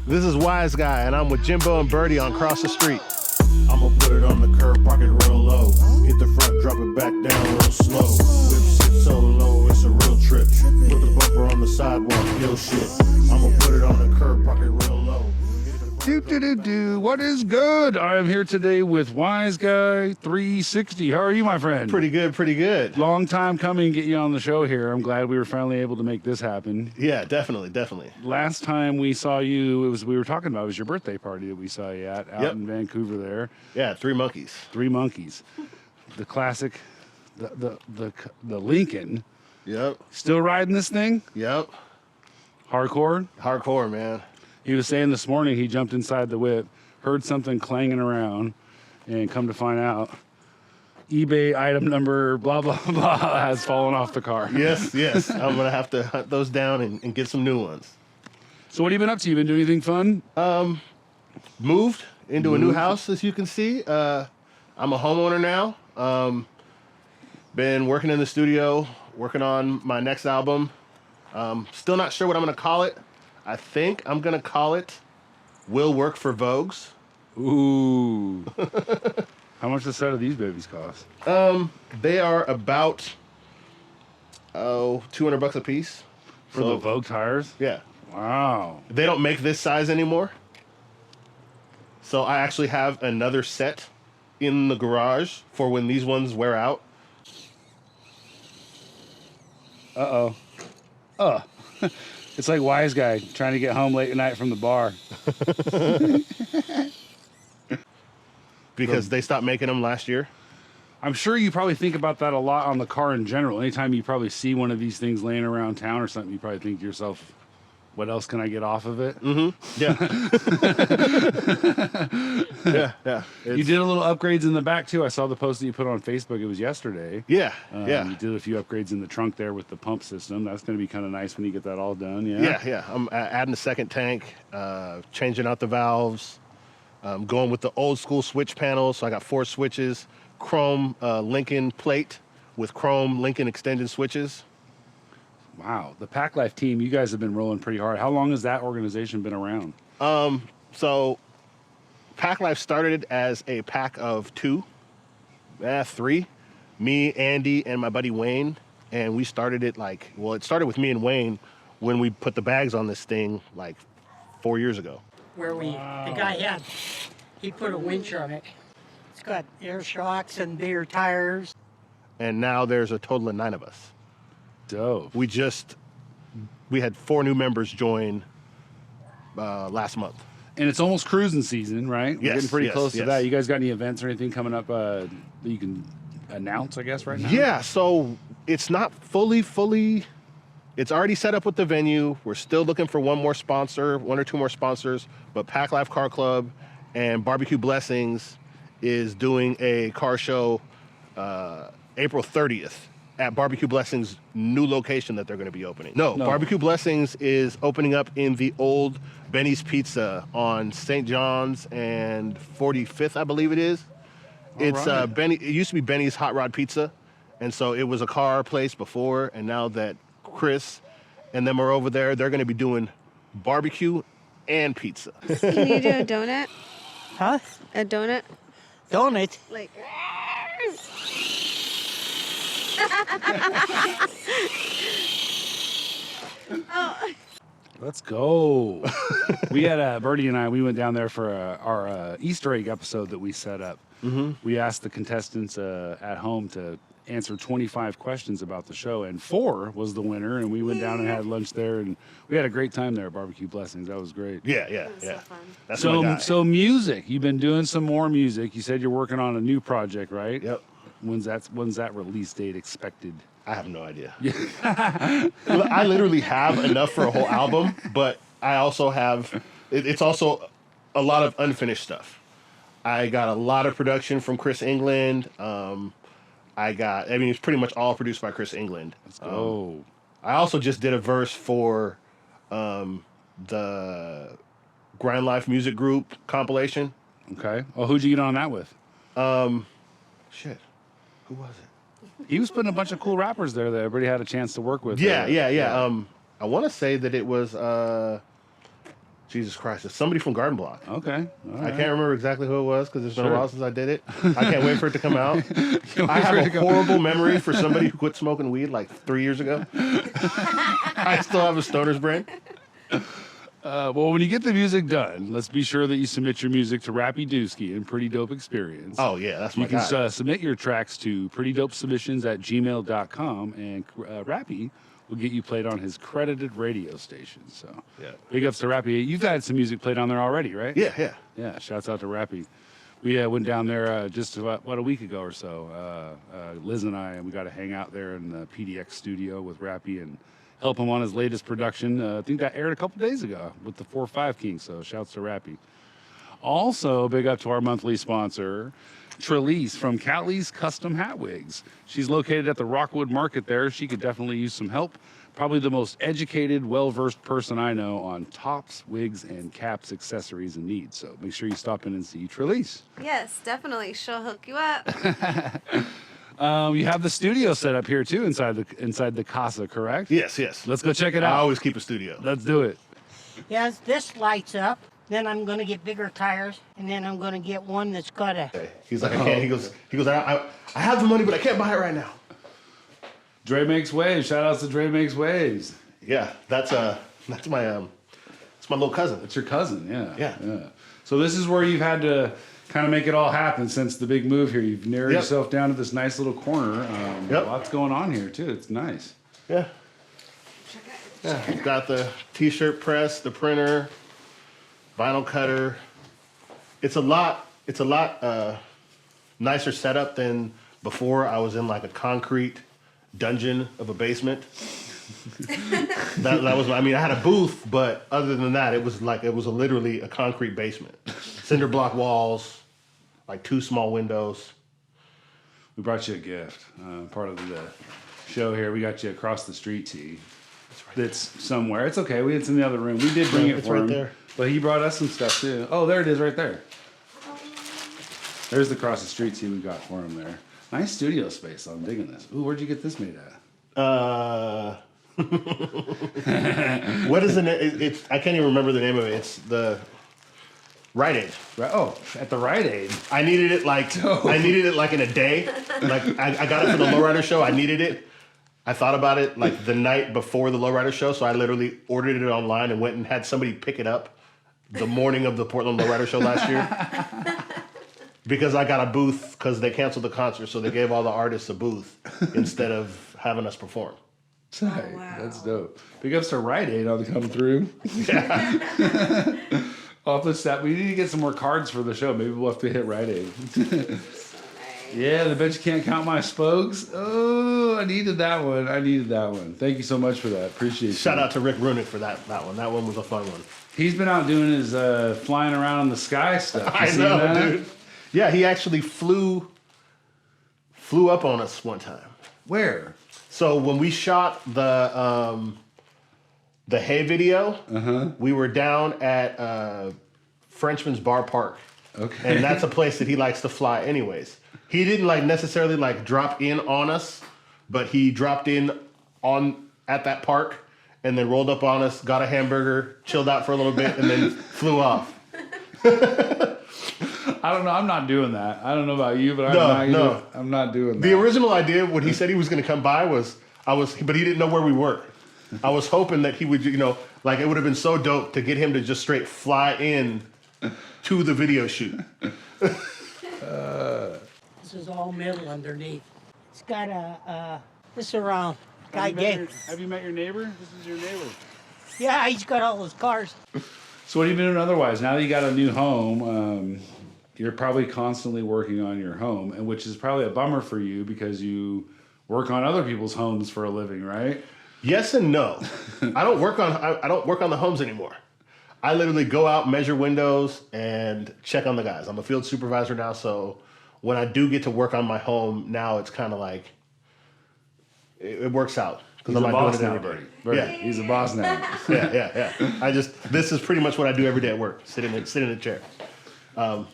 This is WizeGuy, and I'm with Jimbo and Birdie on Cross the Street. I'ma put it on the curb, park it real low. Hit the front, drop it back down real slow. Whip sit so low, it's a real trip. Put the bumper on the sidewalk, yo shit. I'ma put it on the curb, park it real low. What is good? I am here today with WizeGuy 360. How are you, my friend? Pretty good, pretty good. Long time coming, get you on the show here. I'm glad we were finally able to make this happen. Yeah, definitely, definitely. Last time we saw you, it was your birthday party that we saw you at out in Vancouver there. Yeah, Three Monkeys. Three Monkeys. The classic, the Lincoln. Yep. Still riding this thing? Yep. Hardcore? Hardcore, man. He was saying this morning he jumped inside the whip, heard something clanging around, and come to find out, eBay item number blah, blah, blah has fallen off the car. Yes, yes. I'm going to have to hunt those down and get some new ones. So what have you been up to? You been doing anything fun? Moved into a new house, as you can see. I'm a homeowner now. Been working in the studio, working on my next album. Still not sure what I'm going to call it. I think I'm going to call it Will Work for Vogues. Ooh. How much a set of these babies cost? They are about, $200 a piece. For the Vogue tires? Yeah. Wow. They don't make this size anymore. So I actually have another set in the garage for when these ones wear out. Uh-oh. It's like WizeGuy trying to get home late at night from the bar. Because they stopped making them last year. I'm sure you probably think about that a lot on the car in general. Anytime you probably see one of these things laying around town or something, you probably think to yourself, what else can I get off of it? Mm-hmm. Yeah. Yeah. You did a little upgrades in the back, too. I saw the post that you put on Facebook. It was yesterday. Yeah. You did a few upgrades in the trunk there with the pump system. That's going to be kind of nice when you get that all done. Yeah. I'm adding a second tank, changing out the valves, going with the old school switch panel. So I got 4 switches, chrome Lincoln plate with chrome Lincoln extended switches. Wow. The Pack Life team, you guys have been rolling pretty hard. How long has that organization been around? So Pack Life started as a pack of 3. Me, Andy, and my buddy Wayne. And we started it it started with me and Wayne when we put the bags on this thing 4 years ago. Where the guy he put a winch on it. It's got air shocks and bigger tires. And now there's a total of 9 of us. Dope. We had 4 new members join last month. And it's almost cruising season, right? We're getting pretty close to that. You guys got any events or anything coming up that you can announce, I guess, right now? Yeah, so it's not fully. It's already set up with the venue. We're still looking for one or 2 more sponsors. But Pack Life Car Club and Barbecue Blessings is doing a car show April 30th. At Barbecue Blessings' new location that they're going to be opening. No, Barbecue Blessings is opening up in the old Benny's Pizza on St. John's and 45th, I believe it is. It's Benny. It used to be Benny's Hot Rod Pizza, and so it was a car place before. And now that Chris and them are over there, they're going to be doing barbecue and pizza. Can you do a donut? Huh? A donut? Donut? Like... Let's go. We had Birdie and I, we went down there for our Easter egg episode that we set up. Mm-hmm. We asked the contestants at home to answer 25 questions about the show, and 4 was the winner, and we went down and had lunch there, and we had a great time there at Barbecue Blessings. That was great. Yeah. So fun. That's my guy. So music. You've been doing some more music. You said you're working on a new project, right? Yep. When's that release date expected? I have no idea. I literally have enough for a whole album, but I also have, it's also a lot of unfinished stuff. I got a lot of production from Chris England. It's pretty much all produced by Chris England. Let's go. I also just did a verse for the Grind Life Music Group compilation. Okay. Well, who'd you get on that with? Who was it? He was putting a bunch of cool rappers there that everybody had a chance to work with. Yeah. I want to say that it was Jesus Christ. It's somebody from Garden Block. Okay. All I right. can't remember exactly who it was because it's been Sure. a while since I did it. I can't wait for it to come out. I have a horrible memory for somebody who quit smoking weed like 3 years ago. I still have a stoner's brain. Well, when you get the music done, let's be sure that you submit your music to Rappy Dusky and Pretty Dope Experience. Oh, yeah, that's my You can guy. submit your tracks to prettydopesubmissions@gmail.com, and Rappy will get you played on his credited radio station. So, Yeah. big ups to Rappy. You've had some music played on there already, right? Yeah, yeah. Yeah, shouts out to Rappy. We went down there just about a week ago or so. Liz and we got to hang out there in the PDX studio with Rappy and help him on his latest production. I think that aired a couple days ago with the 4-5 King, so shouts to Rappy. Also, big up to our monthly sponsor, Trelise from Callie's Custom Hat Wigs. She's located at the Rockwood Market there. She could definitely use some help. Probably the most educated, well-versed person I know on tops, wigs, and caps, accessories, and needs. So make sure you stop in and see Trelise. Yes, definitely. She'll hook you up. You have the studio set up here too inside the casa, correct? Yes, yes. Let's go check it I out. always keep a studio. Let's do it. Yes, this lights up. Then I'm going to get bigger tires, and then I'm going to get one that's got a... He's like, I can't. He goes, I have the money, but I can't buy it right now. Dre Makes Waves. Shout outs to Dre Makes Waves. Yeah, that's my it's my little cousin. It's your cousin, yeah. Yeah. So this is where you've had to kind of make it all happen since the big move here. You've narrowed Yep. yourself down to this nice little corner. Yep. Lots going on here too. It's nice. Yeah. Yeah. Got the t-shirt press, the printer, vinyl cutter. It's a lot nicer setup than before. I was in like a concrete dungeon of a basement. that was, I mean, I had a booth, but other than that, it was literally a concrete basement. Cinder block walls, like 2 small windows. We brought you a gift. Part of the show here. We got you across the street tee. That's somewhere. It's okay. It's in the other room. We did bring it It's for right him. there. But he brought us some stuff too. Oh, there it is right there. There's the cross the street tee we got for him there. Nice studio space. I'm digging this. Ooh, where'd you get this made at? What is the name? It's I can't even remember the name of it. It's the Rite Aid. Right, at the Rite Aid. I needed it like in a day. Like I got it for the Lowrider show. I needed it. I thought about it like the night before the Lowrider show, so I literally ordered it online and went and had somebody pick it up the morning of the Portland Lowrider show last year. Because I got a booth because they canceled the concert, so they gave all the artists a booth instead of having us perform. Tight. wow. That's dope. Big ups to Rite Aid on the come through. Off the step. We need to get some more cards for the show. Maybe we'll have to hit Rite Aid. Yeah, the bet you can't count my spokes. Oh, I needed that one. Thank you so much for that. Appreciate it. Shout out to Rick Runick for that one. That one was a fun one. He's been out doing his flying around in the sky stuff. You I seen know, that? dude. Yeah, he actually flew up on us one time. Where? So when we shot the hay video, we were down at Frenchman's Bar Park. Okay. And that's a place that he likes to fly anyways. He didn't necessarily drop in on us, but he dropped in at that park and then rolled up on us, got a hamburger, chilled out for a little bit, and then flew off. I don't know. I'm not doing that. I don't know about you, but I'm not doing that. The original idea when he said he was going to come by but he didn't know where we were. I was hoping that he would, it would have been so dope to get him to just straight fly in to the video shoot. This is all metal underneath. It's got this around. Guy gave. Have you met your neighbor? This is your neighbor. Yeah, he's got all his cars. So what have you been doing otherwise? Now that you got a new home, you're probably constantly working on your home, and which is probably a bummer for you because you work on other people's homes for a living, right? Yes and no. I don't work on the homes anymore. I literally go out, measure windows, and check on the guys. I'm a field supervisor now, so when I do get to work on my home, now it's kind of it works out. He's a boss now, Bertie. Yeah. He's a boss now. Yeah. This is pretty much what I do every day at work. Sit in a chair. How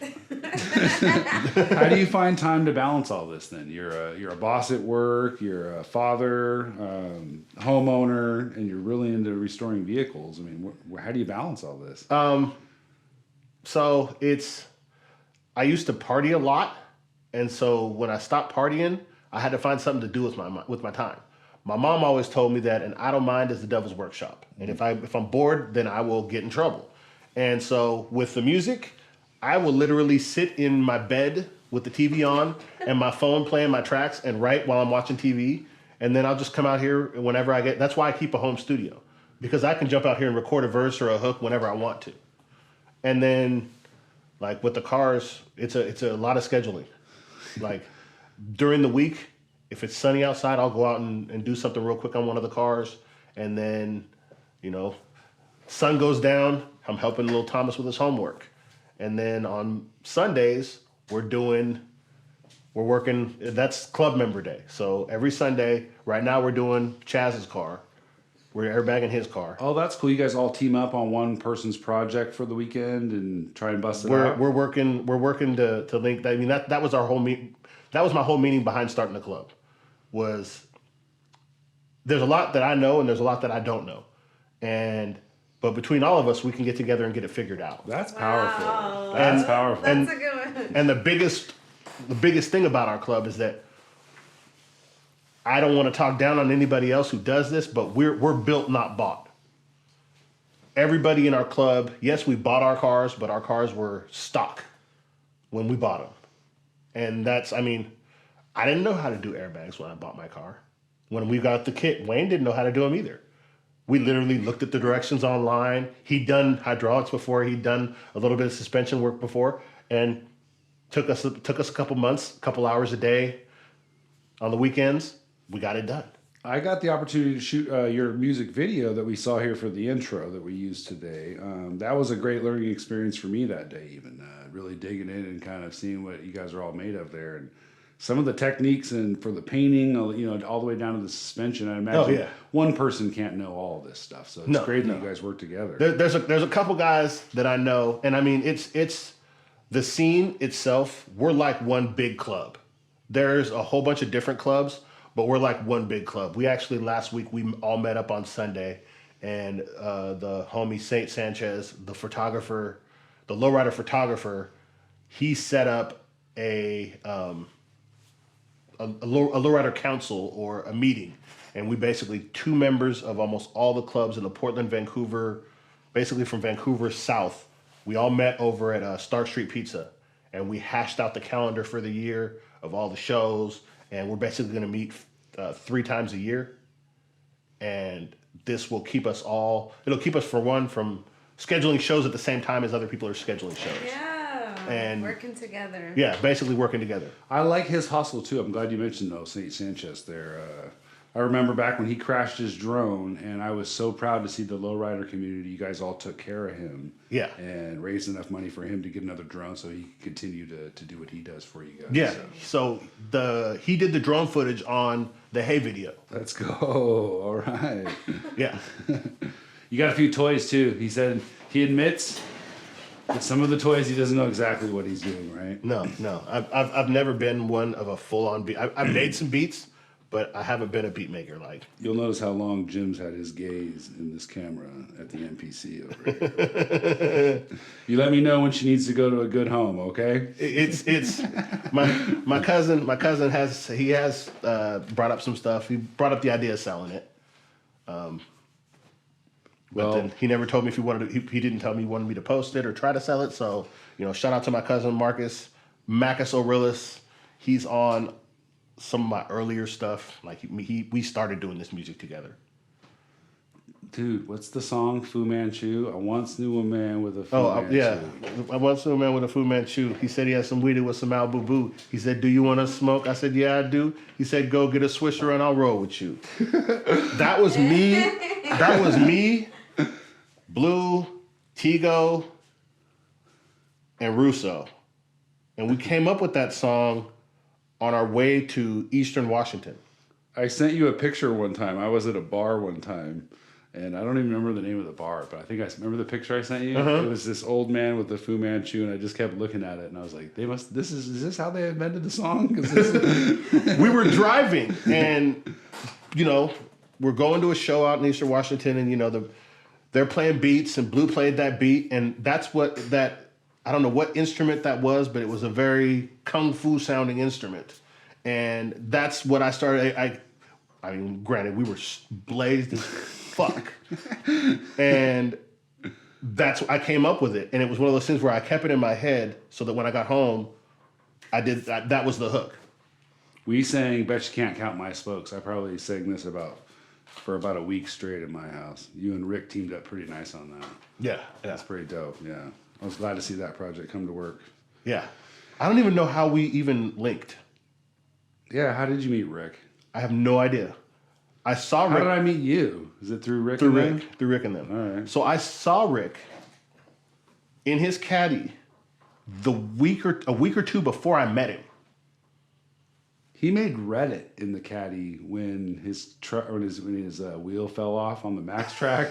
do you find time to balance all this then? You're a boss at work, you're a father, homeowner, and you're really into restoring vehicles. I mean, how do you balance all this? So I used to party a lot, and so when I stopped partying, I had to find something to do with my time. My mom always told me that an idle mind is the devil's workshop, and if I'm bored, then I will get in trouble. And so with the music, I will literally sit in my bed with the TV on and my phone playing my tracks and write while I'm watching TV, and then I'll just come out here whenever I get. That's why I keep a home studio, because I can jump out here and record a verse or a hook whenever I want to. And then, like with the cars, it's a lot of scheduling. Like during the week, if it's sunny outside, I'll go out and do something real quick on one of the cars. And then, sun goes down, I'm helping little Thomas with his homework. And then on Sundays, we're working, that's club member day. So every Sunday, right now we're doing Chaz's car. We're airbagging his car. Oh, that's cool. You guys all team up on one person's project for the weekend and try and bust it out? We're working to link. I mean, that was our whole that was my whole meaning behind starting the club. Was there's a lot that I know and there's a lot that I don't know, but between all of us, we can get together and get it figured out. That's powerful. Wow. That's powerful. That's a good one. And the biggest thing about our club is that I don't want to talk down on anybody else who does this, but we're built, not bought. Everybody in our club, yes, we bought our cars, but our cars were stock when we bought them. And I didn't know how to do airbags when I bought my car. When we got the kit, Wayne didn't know how to do them either. We literally looked at the directions online. He'd done hydraulics before. He'd done a little bit of suspension work before, and took us a couple months, a couple hours a day on the weekends. We got it done. I got the opportunity to shoot your music video that we saw here for the intro that we used today. That was a great learning experience for me that day, even really digging in and kind of seeing what you guys are all made of there. And some of the techniques and for the painting, all the way down to the suspension. I imagine one person can't know all this stuff. So it's great that you guys work together. There's a couple guys that I know, and I mean, it's the scene itself. We're like one big club. There's a whole bunch of different clubs, but we're like one big club. We actually, last week, we all met up on Sunday, and the homie Saint Sanchez, the photographer, the lowrider photographer, he set up a lowrider council or a meeting. And we basically, 2 members of almost all the clubs in the Portland, Vancouver, basically from Vancouver south, we all met over at Star Street Pizza, and we hashed out the calendar for the year of all the shows. And we're basically going to meet 3 times a year. And this will keep us it'll keep us, for one, from scheduling shows at the same time as other people are scheduling shows. Yeah. And working together. Yeah, basically working together. I like his hustle too. I'm glad you mentioned St. Sanchez there. I remember back when he crashed his drone, and I was so proud to see the lowrider community. You guys all took care of him. Yeah. And raised enough money for him to get another drone so he could continue to do what he does for you guys. Yeah. So he did the drone footage on the Hey video. Let's go. All right. Yeah. You got a few toys too. He said he admits that some of the toys he doesn't know exactly what he's doing, right? No. I've never been one of a full-on beat. I've made some beats, but I haven't been a beat maker. Like, you'll notice how long Jim's had his gaze in this camera at the NPC over here. You let me know when she needs to go to a good home, okay? It's my cousin has brought up some stuff. He brought up the idea of selling it. But then he never told me if he wanted to. He didn't tell me he wanted me to post it or try to sell it. So, shout out to my cousin Marcus O'Rillis. He's on some of my earlier stuff. Like we started doing this music together. Dude, what's the song? Fu Manchu. I once knew a man with a Fu Manchu. Yeah. I once knew a man with a Fu Manchu. He said he had some weed with some Albu Boo. He said, "Do you want to smoke?" I said, "Yeah, I do." He said, "Go get a Swisher and I'll roll with you." That was me. That was me, Blue, Tigo, and Russo. And we came up with that song on our way to Eastern Washington. I sent you a picture one time. I was at a bar one time, And I don't even remember the name of the bar, but I think I remember the picture I sent you. It was this old man with the Fu Manchu, and I just kept looking at it, and I was like, is this how they invented the song? 'Cause We were driving, and, we're going to a show out in Eastern Washington, and, they're playing beats, and Blue played that beat, and that's I don't know what instrument that was, but it was a very kung fu sounding instrument. And that's what I started. I mean, granted, we were blazed as fuck. And I came up with it. And it was one of those things where I kept it in my head so that when I got home, that was the hook. We sang Bet You Can't Count My Spokes. I probably sang this for about a week straight in my house. You and Rick teamed up pretty nice on that. Yeah. That's pretty dope, yeah. I was glad to see that project come to work. Yeah. I don't even know how we even linked. Yeah, how did you meet Rick? I have no idea. I saw Rick. How did I meet you? Is it through Rick? Through Rick and them. All right. So I saw Rick in his caddy a week or two before I met him. He made Reddit in the caddy when his wheel fell off on the Max track.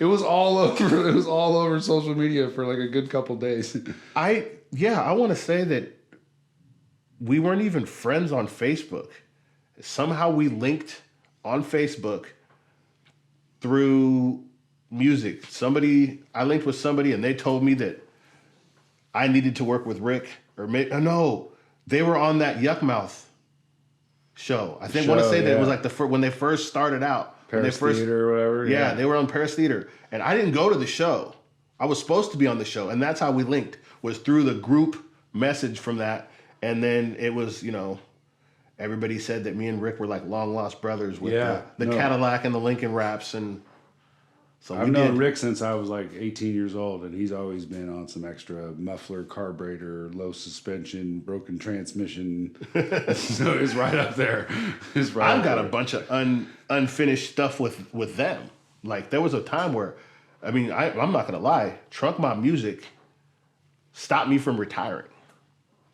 It was all over. It was all over social media for like a good couple days. I want to say that we weren't even friends on Facebook. Somehow we linked on Facebook through music. I linked with somebody, and they told me that I needed to work with Rick, they were on that Yuckmouth show. I want to say that it was like when they first started out. Paris Theater or whatever. Yeah, they were on Paris Theater. And I didn't go to the show. I was supposed to be on the show. And that's how we linked, was through the group message from that. And then it was, everybody said that me and Rick were like long lost brothers with the Cadillac and the Lincoln Raps. And so I've known Rick since I was like 18 years old, and he's always been on some extra muffler, carburetor, low suspension, broken transmission. So it's right up there. I've got a bunch of unfinished stuff with them. Like there was a time where, I'm not gonna lie, Trunk Mob Music stopped me from retiring.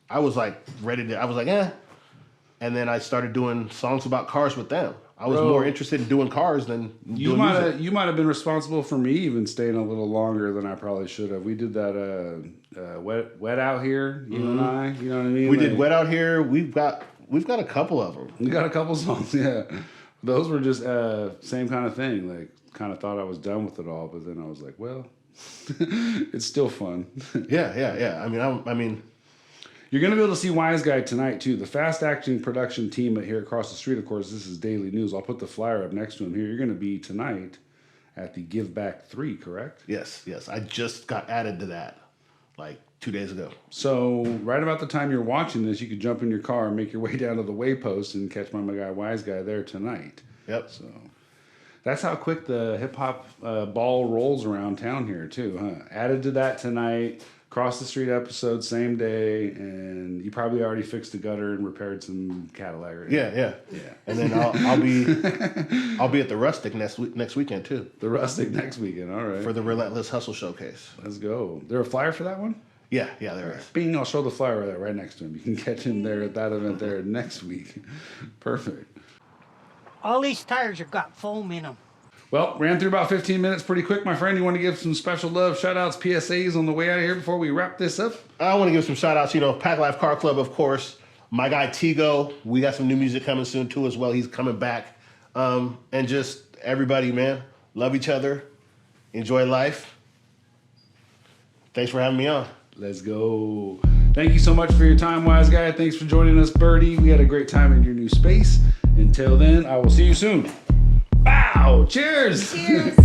I was like and then I started doing songs about cars with them. I was more interested in doing cars than doing music. You might have been responsible for me even staying a little longer than I probably should have. We did that wet out here, you and I. You know what I mean? We did Wet Out Here. We've got a couple of them. We got a couple songs, yeah. Those were just same kind of thing. Like, kind of thought I was done with it all, but then I was like, well, it's still fun. Yeah. I mean. You're going to be able to see WizeGuy tonight, too. The fast-acting production team here across the street, of course, this is Daily News. I'll put the flyer up next to him here. You're going to be tonight at the Give Back 3, correct? Yes. I just got added to that like 2 days ago. So right about the time you're watching this, you could jump in your car and make your way down to the Waypost and catch my guy WizeGuy there tonight. Yep. So that's how quick the hip-hop ball rolls around town here, too, huh? Added to that tonight. Cross the Street episode, same day, and you probably already fixed the gutter and repaired some Cadillac. Right? Yeah. And then I'll be at the Rustic next weekend too. The Rustic next weekend, all right. For the Relentless Hustle Showcase. Let's go. There a flyer for that one? Yeah, there is. Bing, I'll show the flyer right next to him. You can catch him there at that event there next week. Perfect. All these tires have got foam in them. Well, ran through about 15 minutes pretty quick, my friend. You want to give some special love, shout-outs, PSAs on the way out of here before we wrap this up? I want to give some shout-outs, Pack Life Car Club, of course. My guy, Tigo. We got some new music coming soon, too, as well. He's coming back. And just everybody, man. Love each other. Enjoy life. Thanks for having me on. Let's go. Thank you so much for your time, WizeGuy. Thanks for joining us, Birdie. We had a great time in your new space. Until then, I will see you soon. Bow! Cheers! Cheers.